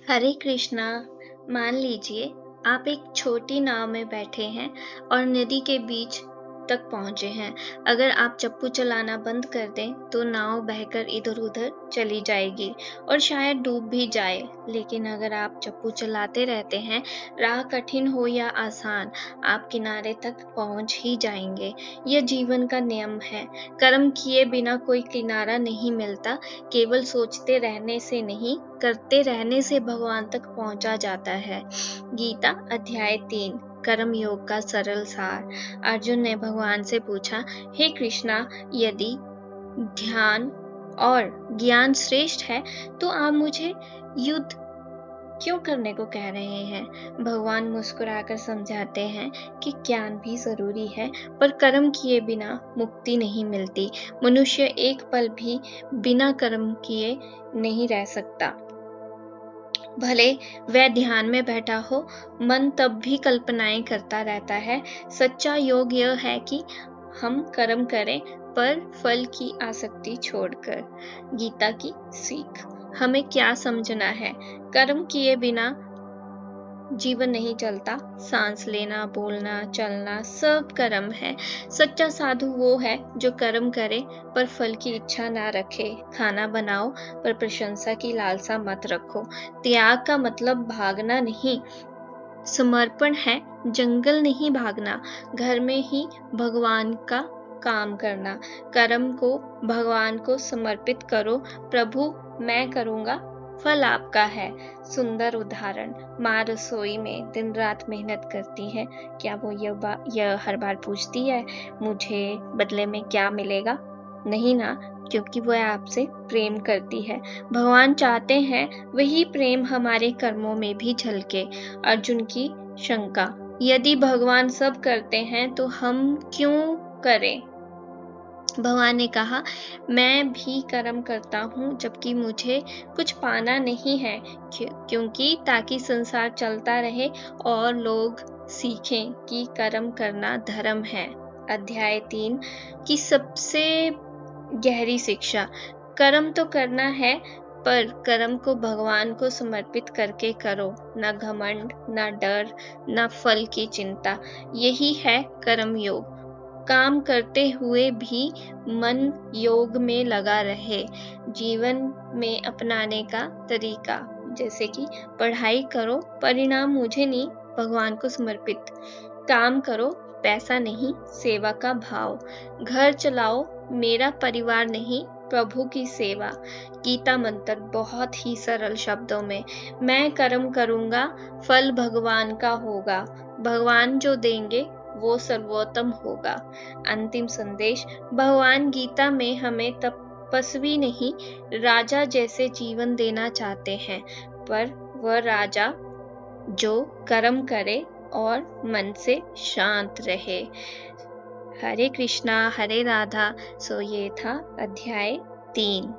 हरे कृष्णा। मान लीजिए आप एक छोटी नाव में बैठे हैं और नदी के बीच तक पहुंचे हैं। अगर आप चप्पू चलाना बंद कर दें तो नाव बहकर इधर उधर चली जाएगी और शायद डूब भी जाए। लेकिन अगर आप चप्पू चलाते रहते हैं, राह कठिन हो या आसान, आप किनारे तक पहुंच ही जाएंगे। यह जीवन का नियम है। कर्म किए बिना कोई किनारा नहीं मिलता। केवल सोचते रहने से नहीं, करते रहने से भगवान तक पहुंचा जाता है। गीता अध्याय 3 कर्म योग का सरल सार। अर्जुन ने भगवान से पूछा, हे कृष्णा, यदि ध्यान और ज्ञान श्रेष्ठ है तो आप मुझे युद्ध क्यों करने को कह रहे हैं? भगवान मुस्कुराकर समझाते हैं कि ज्ञान भी जरूरी है, पर कर्म किए बिना मुक्ति नहीं मिलती। मनुष्य एक पल भी बिना कर्म किए नहीं रह सकता। भले वह ध्यान में बैठा हो, मन तब भी कल्पनाएं करता रहता है। सच्चा योग यह है कि हम कर्म करें, पर फल की आसक्ति छोड़कर। गीता की सीख। हमें क्या समझना है? कर्म किए बिना जीवन नहीं चलता। सांस लेना, बोलना, चलना सब कर्म है। सच्चा साधु वो है जो कर्म करे पर फल की इच्छा ना रखे। खाना बनाओ पर प्रशंसा की लालसा मत रखो। त्याग का मतलब भागना नहीं, समर्पण है। जंगल नहीं भागना, घर में ही भगवान का काम करना। कर्म को भगवान को समर्पित करो। प्रभु मैं करूंगा, फल आपका है। सुंदर उदाहरण। माँ रसोई में दिन रात मेहनत करती है। क्या वो यह हर बार पूछती है, मुझे बदले में क्या मिलेगा? नहीं ना, क्योंकि वह आपसे प्रेम करती है। भगवान चाहते हैं वही प्रेम हमारे कर्मों में भी झलके। अर्जुन की शंका। यदि भगवान सब करते हैं तो हम क्यों करें? भगवान ने कहा, मैं भी कर्म करता हूँ जबकि मुझे कुछ पाना नहीं है, क्योंकि ताकि संसार चलता रहे और लोग सीखें कि कर्म करना धर्म है। अध्याय 3 की सबसे गहरी शिक्षा। कर्म तो करना है, पर कर्म को भगवान को समर्पित करके करो। न घमंड, न डर, न फल की चिंता। यही है कर्म योग। काम करते हुए भी मन योग में लगा रहे। जीवन में अपनाने का तरीका, जैसे कि पढ़ाई करो, परिणाम मुझे नहीं, भगवान को समर्पित। काम करो, पैसा नहीं, सेवा का भाव। घर चलाओ, मेरा परिवार नहीं, प्रभु की सेवा। गीता मंत्र बहुत ही सरल शब्दों में। मैं कर्म करूंगा, फल भगवान का होगा। भगवान जो देंगे वो सर्वोत्तम होगा। अंतिम संदेश। भगवान गीता में हमें तपस्वी नहीं, राजा जैसे जीवन देना चाहते हैं, पर वह राजा जो कर्म करे और मन से शांत रहे। हरे कृष्णा, हरे राधा। सो ये था अध्याय 3।